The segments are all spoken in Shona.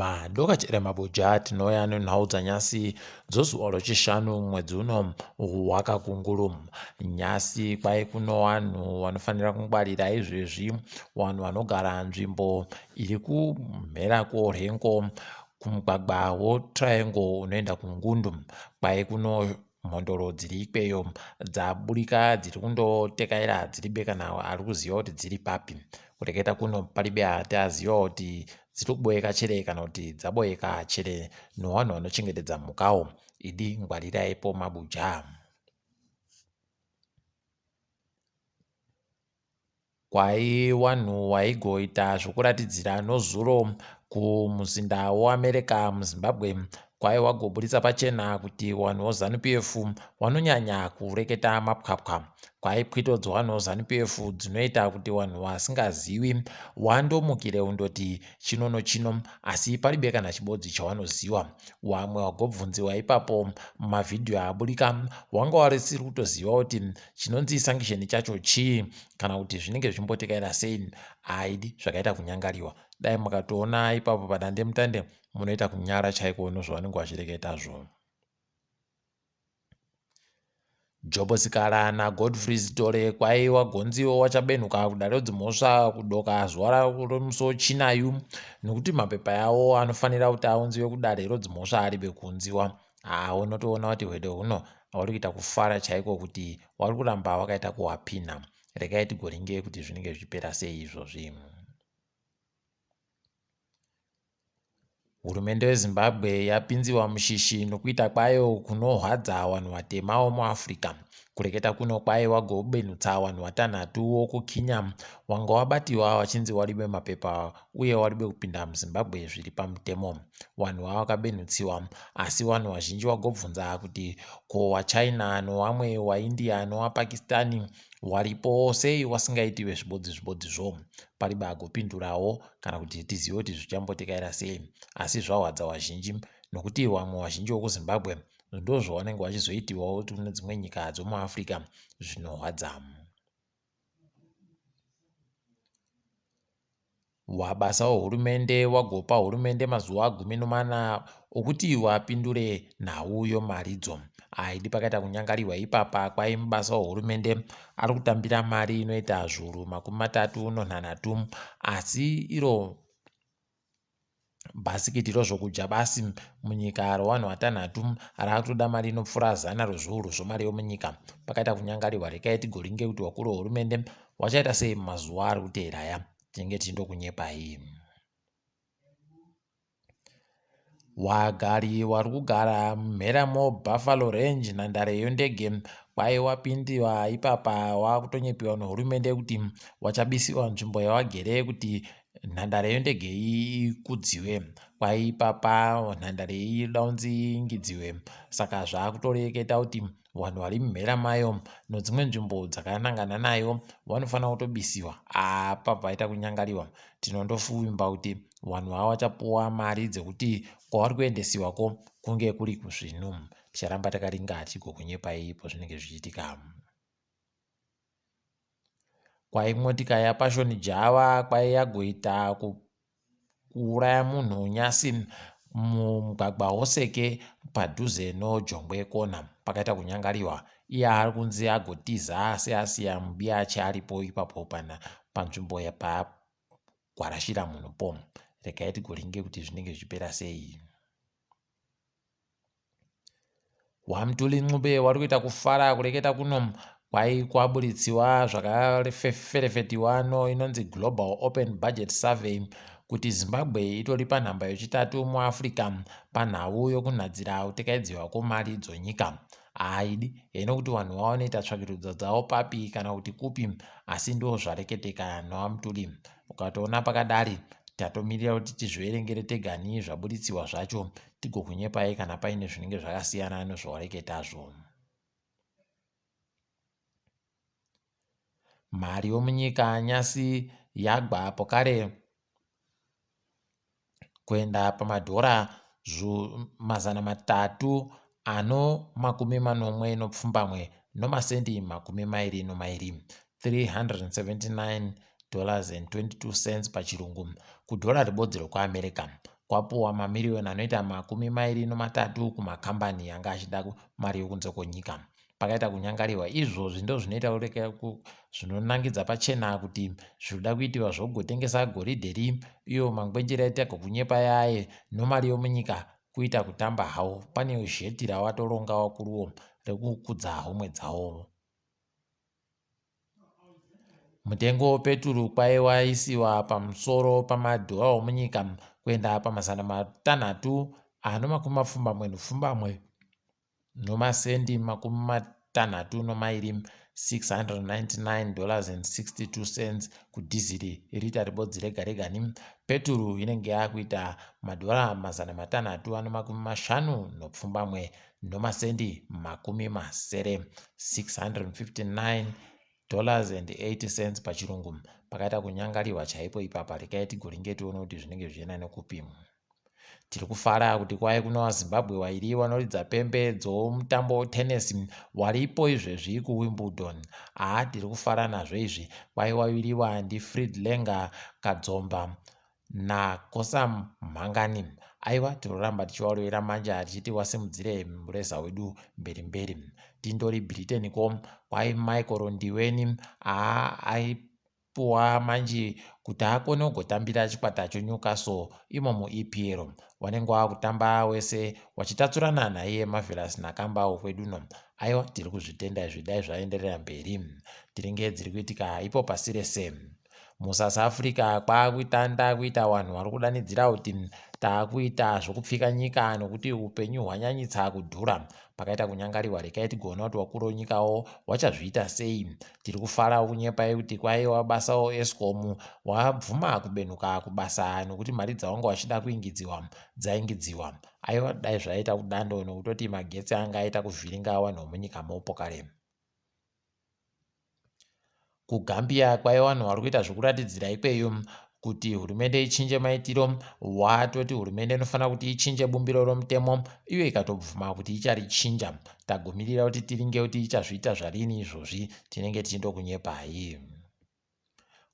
maDzochokwadi tinouya nenhau dzanyasi dzozuva rwechishanu mwedzi uno hwakakunguru. Nyasi kwai kuno vanhu vanofanira kungwarira izvezvi, vanhu vanogara nzvimbo iri kumhera kworhengo kumugwagwa wotriangle unoenda kungundu. Kwai kuno mhondoro dziri ikweyo dzaburika dziri kundotekaira dziribe kana ari kuziva kuti dziri papi. Kureketa kuno paribe hati aziva kuti dziri kuboeka chere kana kuti dzaboeka chere nevanhu vanochengetedza mhukawo. Idi ngwariraipo mabuja. Kwai vanhu vaigoita zvokuratidzira nozuro kumuzinda weAmerica muZimbabwe, kwai wagoburitsa pachena kuti vanhu veZANU-PF vanonyanya kureketa mapwapwa. Kwai pwito dzevanhu veZANU-PF dzinoita kuti vanhu vasingazivi wandomukire undoti chino nochino, asi paribe kana chibodzi chavanoziva. Vamwe vagobvunziwa ipapo mumavhidhiyo aburika wanga warisiri kutoziva kuti chinonzi sangisheni chacho chii kana kuti zvinenge zvimbotekaira sei. Aidi zvakaita kunyangariwa. Dai mukatoona ipapo padandemutande munoita kunyara chaiko nozvavanenge vachireketazvo. Jobosikara naGodfrey Sitole kwai wagonziwo wachabenuka kudare dzimhosva kudoka zuva romuso chinayu nekuti mapepa yawo anofanira kuti aunziwe kudare rodzimhosva aribe kuunziwa. Unotoona kuti hwede huno vari kuita kufara chaiko kuti vari kuramba vakaita kuhwapinha. Regai tigoringe kuti zvinenge zvichipera sei izvozvi. Hurumende weZimbabwe yapinziwa mushishi nokuita kwayo kunohwadza vanhu vatema vomuAfrica. Kureketa kuno kwai wagobenutsa vanhu vatanhatu wokuKenya wanga wabatiwa vachinzi waribe mapepa uye waribe kupinda muZimbabwe zviri pamutemo. Vanhu ava vakabenutsiwa, asi vanhu vazhinji vagobvunza kuti ko waChina nevamwe waIndia newaPakistani waripo sei wasingaiti zvibodzizvo. Paribe agopindurawo kana kuti tizive kuti zvichambotekaira sei. Asi zvahwadza vazhinji nokuti vamwe vazhinji vokuZimbabwe ndozvavanenge vachizoitiwawo kuti kune dzimwe nyika dzomuAfrica zvinohwadza. Wabasa wehurumende wagopa hurumende mazuva 14 okuti wapindure nhau yomaridzo. Aidi pakaita kunyangariwa ipapa kwai mubasa wehurumende ari kutambira mari inoita zviuru 36, asi iro bhasikiti rozvokuja basi munyika rovanhu vatanhatu raakutoda mari inopfuura 100 rezviuru zvomari yomunyika. Pakaita kunyangariwa. Regai tigoringe kuti wakuru wehurumende wachaita sei mumazuva ari kuteera aya. Tinenge tichindokunyepai. Wagari vari kugara mumhera moBuffalo Range nhandare yondege kwai wapindiwa ipapa wakutonyepiwa nehurumende kuti wachabisiwa nzvimbo yawagere kuti nhandare yondege iyi ikudziwe. Kwai ipapa nhandare iyi daunzi ingidziwe. Saka zvaakutoreketa kuti vanhu vari mumhera mayo nedzimwe nzvimbo dzakanangana nayo vanofanira kutobisiwa. Apa paita kunyangariwa. Tinondofuvimba kuti vanhu ava vachapuwa mari dzekuti kwavari kuendesiwako kunge kuri kuzvinu. Ticharamba takaringa tigokunyepai ipo zvinenge zvichiitika. Kwai motika yaPassion Java kwai yagoita kuuraya munhu nyasi mumugwagwa woseke padhuze noJongwe kona. Pakaita kunyangariwa. Iye ari kunzi agotiza asi asiya mubi ache aripo ipapo panzvimbo yapagwarashira munhu po. Regai tigoringe kuti zvinenge zvichipera sei. Wamutuli Ncube wari kuita kufara kureketa kuno kwai kwaburitsiwa zvakaferefetiwa inonzi Global Open Budget Survey kuti Zimbabwe itori panhamba yechitatu muAfrica panhau yokunhadzira kutekaidziwa kwemari dzonyika. Aidi kuti vanhu vanoita tsvakirudzo dzavo papi kana kuti kupi, asi ndo zvareketeka newamutuli. Ukatoona pakadari tatomirira kuti tizviverengere tegani zvaburitsiwa zvacho tigokunyepai kana paine zvinenge zvakasiyana nezvawareketazvo. Mari yomunyika nyasi yagwa pokare kuenda pamadhora $340 nomasendi 22 $379.22 pachirungu kudhora ribodzi rekuAmerica. kwapuwa mamiriyoni anoita 23 kumakambani yanga achida mari yokunze kwenyika. Pakaita kunyangariwa izvozvi ndo zvinoita zvinonangidza pachena kuti zvoda kuitiwa zvogotengesa goridhe iyo mangwenjera aita kunyepa yaye nomari yomunyika kuita kutamba hawo. Pane zheti ravatoronga vakuruwo rekukudza homwe dzawo. Mutengo wepeturu kwaiwaisiwa pamusoro pamadhora omunyika kuenda pa600 nomasendi 62 $699.62 kudhiziri rita ribodzi rega regani. Peturu inenge yakuita $650 nomasendi 70 $659.80 pachirungu. Pakaita kunyangariwa chaipo ipapa. Rekai tigoringe tione kuti zvinenge zvichienda nekupi. Tiri kufara kuti kwai kuna waZimbabwe wairi vanoridza pembe dzomutambo wetenesi waripo izvezvi kuWimbledon. Tiri kufara nazvo izvi. Kwai wawiriwa ndiFriedlander Kadzomba naKosa Mhangani. Aiwa, tinoramba tichiwarwira manja tichiti wasimudzire mureza wedu mberi. Tindori Britain ko kwai Michael Ndiweni aipuwa manji kuti akone kugotambira chikwata cheNewcastle imo muEPL. Wanenge wakutamba wese wachitatsurana naye Marvelous Nakamba wekweduno. Aiwa, tiri kuzvitenda izvi dai zvaenderera mberi. Tiringe dziri kuitika ipo pasi rese. MuSouth Africa kwakuita vanhu vari kudanidzira kuti takuita zvokupfika nyika nokuti upenyu hwanyanyitsa kudhura. Pakaita kunyangariwa. Rekai tigoona kuti wakuru wenyikawo wachazviita sei. Tiri kufara kunyepa kuti kwai wabasawo Eskom wabvuma kubenuka kubasa nokuti mari dzavanga wachida kuingidziwa dzaingidziwa. Aiwa, dai zvaita kudando nokutoti magetsi anga aita kuvhiringa vanhu vomunyika mopo kare. KuGambia kwai vanhu vari kuita zvokuratidzira ikweyo kuti hurumende ichinje maitiro. Watoti hurumende inofanira kuti ichinje bumbiro romutemo iyo ikatobvuma kuti icharichinja. Tagomirira kuti tiringe kuti ichazviita zvarini izvozvi. Tinenge tichindokunyepai.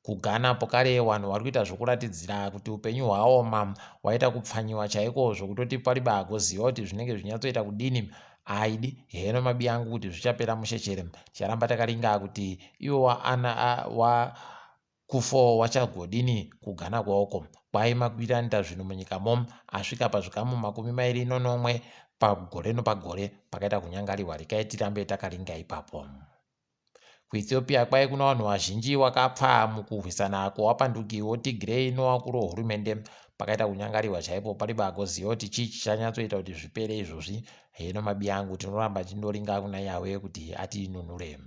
KuGhana pokare vanhu vari kuita zvokuratidzira kuti upenyu hwaoma waita kupfanyiwa chaiko zvokutoti pariba agoziva kuti zvinenge zvinyatsoita kudini. Aidi heno mabi angu kuti zvichapera mushechere. Ticharamba takaringa kuti iwo wakufo wachagodini kuGhana kwaoko. Kwai makuitanita zvinhu munyika asvika pazvikamu 21 pagore nopagore. Pakaita kunyangariwa. Rekai tirambe takaringa ipapo. KuEthiopia kwai kuna vanhu vazhinji wakapfa mukurwisana kwewapanduki weTigray nowakuru wehurumende. Pakaita kunyangariwa chaipo pariba agoziva kuti chii chichanyatsoita kuti zvipere izvozvi. Heno mabi angu tinoramba tindoringa kuna Yawe kuti atinunure.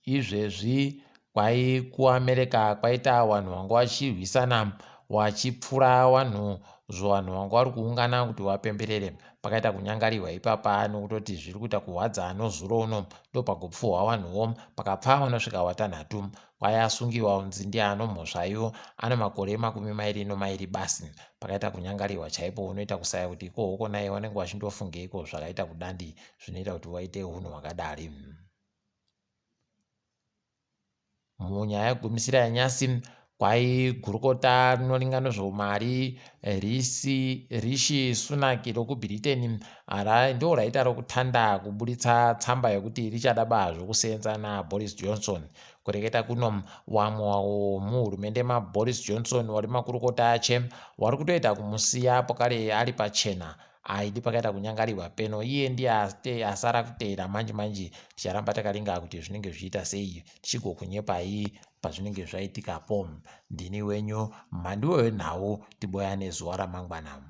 Izvezvi kwai kuAmerica kwaita vanhu vanga vachirwisana vachipfura vanhu vanga vari kuungana kuti vapemberere. Pakaita kunyangariwa ipapa nokutoti zviri kuita kuhwadza nozuro uno ndopagopfuhwa vanhuwo. Pakapfa vanosvika 6. Kwai asungiwa unzi ndiano mhosvayo ano makore 22 basi. Pakaita kunyangariwa chaipo unoita kusaya kuti iko naye vanenge vachindofungeiko zvakaita kudandi zvinoita kuti waite unhu hwakadari. Munyaya yegumisira yanyasi kwai gurukota rinoringa nezveumari Rishi Sunak rokuBritain ndo raita rokutanda kuburitsa tsamba yekuti richada zvokuseenza naBoris Johnson. Kureketa kuno vamwe muhurumende maBoris Johnson vari makurukota ache vari kutoita kumusiya pokare ari pachena. Aidi pakaita kunyangariwa peno iye ndiye asara kuteera manje. Ticharamba takaringa kuti zvinenge zvichiita sei tichigokunyepai pazvinenge zvaitikapo. Ndini wenyu Mhanduwe WeNhau. Tiboyane zuva ramangwana.